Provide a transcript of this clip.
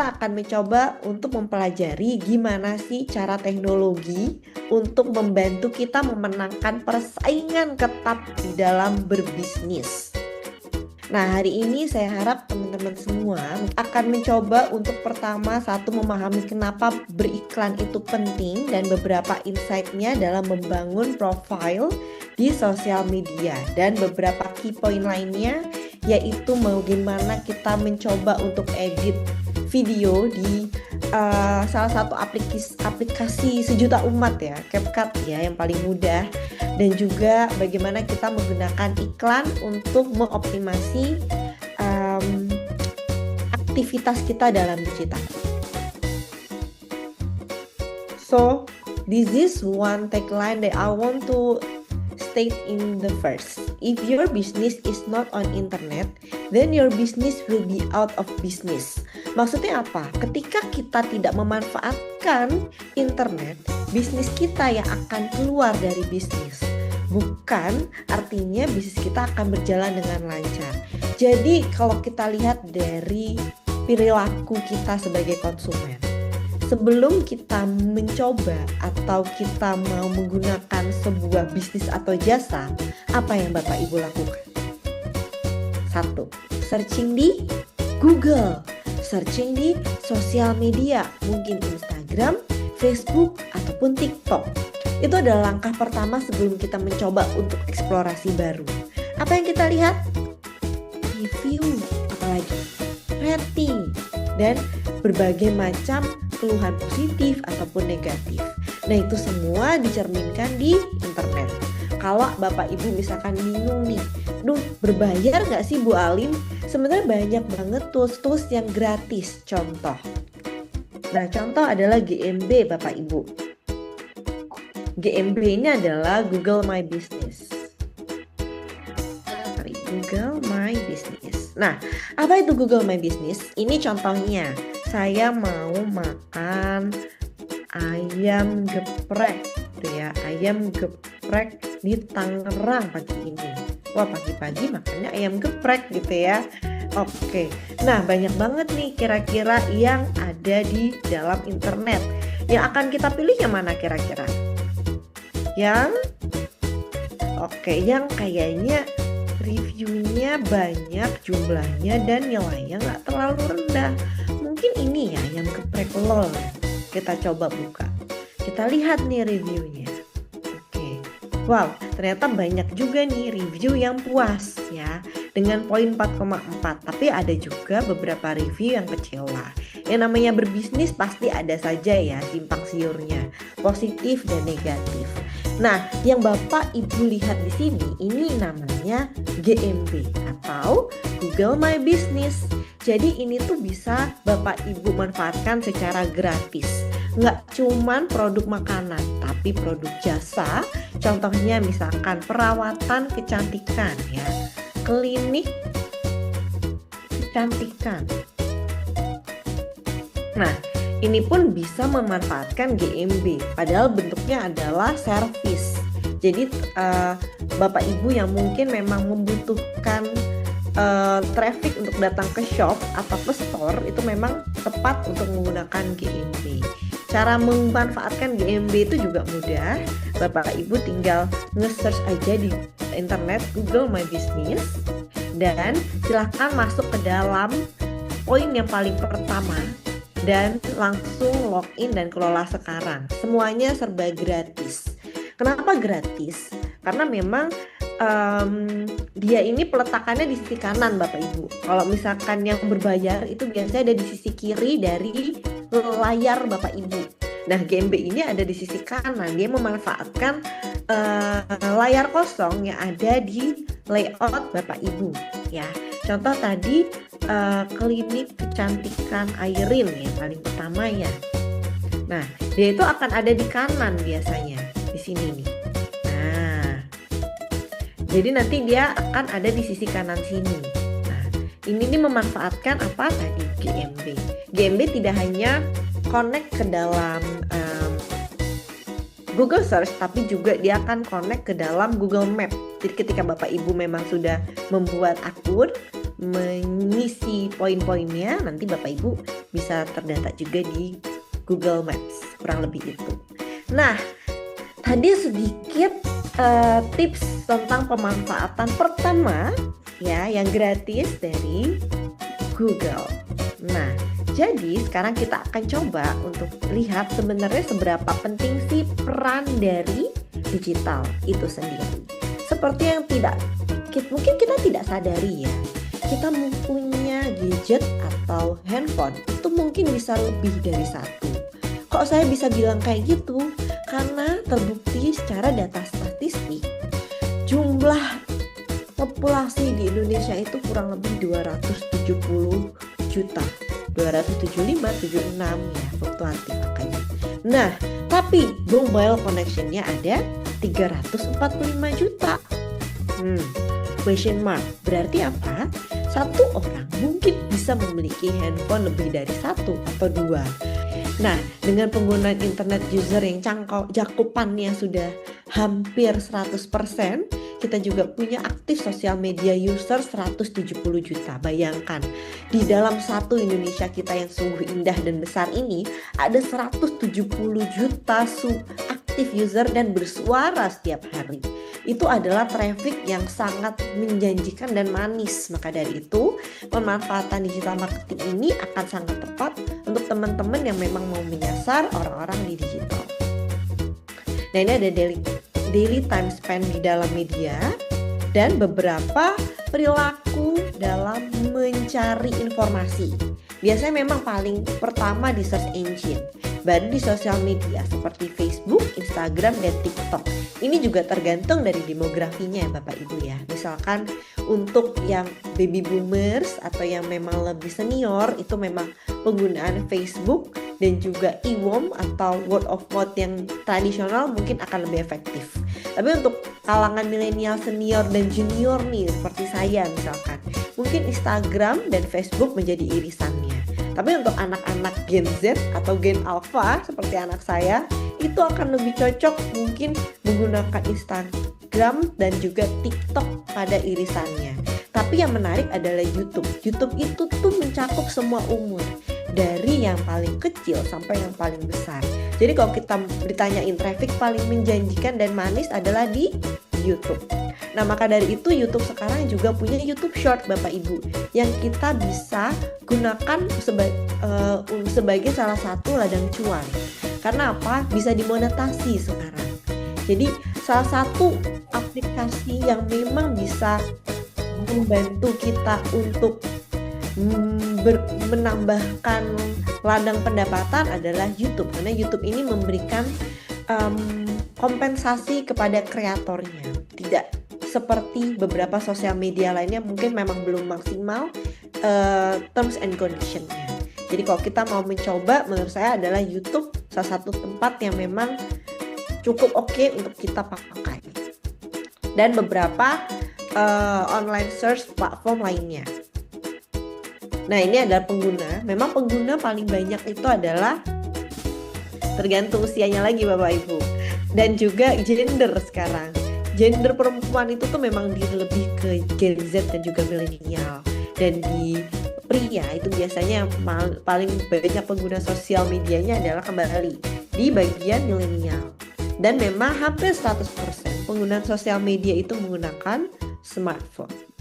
kita akan mencoba untuk mempelajari gimana sih cara teknologi untuk membantu kita memenangkan persaingan ketat di dalam berbisnis. Nah, hari ini saya harap teman-teman semua akan mencoba untuk pertama satu memahami kenapa beriklan itu penting dan beberapa insight-nya dalam membangun profile di sosial media, dan beberapa key point lainnya yaitu bagaimana kita mencoba untuk edit video di salah satu aplikasi sejuta umat ya, CapCut ya, yang paling mudah, dan juga bagaimana kita menggunakan iklan untuk mengoptimasi aktivitas kita dalam digital. So, this is one tagline that I want to state in the first. If your business is not on internet, then your business will be out of business. Maksudnya apa? Ketika kita tidak memanfaatkan internet, bisnis kita yang akan keluar dari bisnis. Bukan artinya bisnis kita akan berjalan dengan lancar. Jadi kalau kita lihat dari perilaku kita sebagai konsumen, sebelum kita mencoba atau kita mau menggunakan sebuah bisnis atau jasa, apa yang Bapak Ibu lakukan? 1. Searching di Google, searching di sosial media, mungkin Instagram, Facebook, ataupun TikTok. Itu adalah langkah pertama sebelum kita mencoba untuk eksplorasi baru. Apa yang kita lihat? Review, apalagi rating, dan berbagai macam keluhan positif ataupun negatif. Nah, itu semua dicerminkan di internet. Kalau Bapak Ibu misalkan bingung nih, berbayar nggak sih Bu Alin? Sebenarnya banyak banget tools-tools yang gratis. Contoh. Nah, contoh adalah GMB Bapak Ibu. GMB ini adalah Google My Business. Google My Business. Nah, apa itu Google My Business? Ini contohnya. Saya mau makan ayam geprek, gitu ya. Ayam geprek di Tangerang pagi ini. Wah, pagi-pagi makannya ayam geprek gitu ya. Oke. Nah, banyak banget nih kira-kira yang ada di dalam internet. Yang akan kita pilih yang mana kira-kira? Yang kayaknya reviewnya banyak jumlahnya dan nilainya nggak terlalu rendah. Mungkin ini ya, ayam geprek lol. Kita coba buka. Kita lihat nih reviewnya. Oke. Wow, ternyata banyak juga nih review yang puas ya, dengan poin 4,4. Tapi ada juga beberapa review yang kecewa. Yang namanya berbisnis pasti ada saja ya simpang siurnya, positif dan negatif. Nah, yang Bapak Ibu lihat di sini ini namanya GMB atau Google My Business. Jadi ini tuh bisa Bapak Ibu manfaatkan secara gratis. Nggak cuman produk makanan, tapi produk jasa. Contohnya misalkan perawatan kecantikan ya, klinik kecantikan. Nah, ini pun bisa memanfaatkan GMB, padahal bentuknya adalah service. Jadi Bapak Ibu yang mungkin memang membutuhkan traffic untuk datang ke shop atau ke store, itu memang tepat untuk menggunakan GMB. Cara memanfaatkan GMB itu juga mudah. Bapak Ibu tinggal nge-search aja di internet Google My Business, dan silahkan masuk ke dalam poin yang paling pertama dan langsung login dan kelola sekarang. Semuanya serba gratis. Kenapa gratis? Karena memang dia ini peletakannya di sisi kanan Bapak Ibu. Kalau misalkan yang berbayar itu biasanya ada di sisi kiri dari layar Bapak Ibu. Nah, GMB ini ada di sisi kanan. Dia memanfaatkan layar kosong yang ada di layout Bapak Ibu ya. Contoh tadi klinik kecantikan Airin ya, paling pertama ya. Nah, dia itu akan ada di kanan biasanya, di sini nih. Nah, jadi nanti dia akan ada di sisi kanan sini. Nah, ini nih memanfaatkan apa tadi? GMB. GMB tidak hanya connect ke dalam Google Search, tapi juga dia akan connect ke dalam Google Map. Jadi ketika Bapak Ibu memang sudah membuat akun, mengisi poin-poinnya, nanti Bapak Ibu bisa terdata juga di Google Maps, kurang lebih itu. Nah, tadi sedikit tips tentang pemanfaatan pertama ya yang gratis dari Google. Nah, jadi sekarang kita akan coba untuk lihat sebenarnya seberapa penting sih peran dari digital itu sendiri. Seperti yang mungkin kita tidak sadari ya, kita mempunyai gadget atau handphone itu mungkin bisa lebih dari satu. Kok saya bisa bilang kayak gitu? Karena terbukti secara data statistik jumlah populasi di Indonesia itu kurang lebih 270 juta, 275, 76 ya, fluktuatif makanya. Nah, tapi mobile connection-nya ada 345 juta. Question mark, berarti apa? Satu orang mungkin bisa memiliki handphone lebih dari satu atau dua. Nah, dengan penggunaan internet user yang cakupannya sudah hampir 100%, kita juga punya aktif sosial media user 170 juta. Bayangkan, di dalam satu Indonesia kita yang sungguh indah dan besar ini, ada 170 juta aktif user dan bersuara setiap hari. Itu adalah traffic yang sangat menjanjikan dan manis. Maka dari itu, pemanfaatan digital marketing ini akan sangat tepat untuk teman-teman yang memang mau menyasar orang-orang di digital. Nah, ini ada daily time spend di dalam media dan beberapa perilaku dalam mencari informasi. Biasanya memang paling pertama di search engine, baru di sosial media seperti Facebook, Instagram, dan TikTok. Ini juga tergantung dari demografinya ya Bapak Ibu ya. Misalkan untuk yang baby boomers atau yang memang lebih senior, itu memang penggunaan Facebook dan juga e-worm atau word of mouth yang tradisional mungkin akan lebih efektif. Tapi untuk kalangan milenial senior dan junior nih seperti saya misalkan, mungkin Instagram dan Facebook menjadi irisannya. Tapi untuk anak-anak Gen Z atau Gen Alpha seperti anak saya, itu akan lebih cocok mungkin menggunakan Instagram dan juga TikTok pada irisannya. Tapi yang menarik adalah YouTube. YouTube itu tuh mencakup semua umur, dari yang paling kecil sampai yang paling besar. Jadi kalau kita ditanyain traffic paling menjanjikan dan manis adalah di YouTube. Nah, maka dari itu YouTube sekarang juga punya YouTube Short Bapak Ibu yang kita bisa gunakan sebagai salah satu ladang cuan. Karena apa? Bisa dimonetasi sekarang. Jadi salah satu aplikasi yang memang bisa membantu kita untuk menambahkan ladang pendapatan adalah YouTube. Karena YouTube ini memberikan kompensasi kepada kreatornya. Tidak seperti beberapa sosial media lainnya mungkin memang belum maksimal terms and condition-nya. Jadi kalau kita mau mencoba, menurut saya adalah YouTube salah satu tempat yang memang cukup oke untuk kita pakai. Dan beberapa online search platform lainnya. Nah, ini adalah pengguna. Memang pengguna paling banyak itu adalah tergantung usianya lagi Bapak Ibu. Dan juga gender sekarang. Gender perempuan itu tuh memang lebih ke Gen Z dan juga milenial. Dan di pria itu biasanya paling banyak pengguna sosial medianya adalah kembali di bagian milenial. Dan memang hampir 100% penggunaan sosial media itu menggunakan smartphone.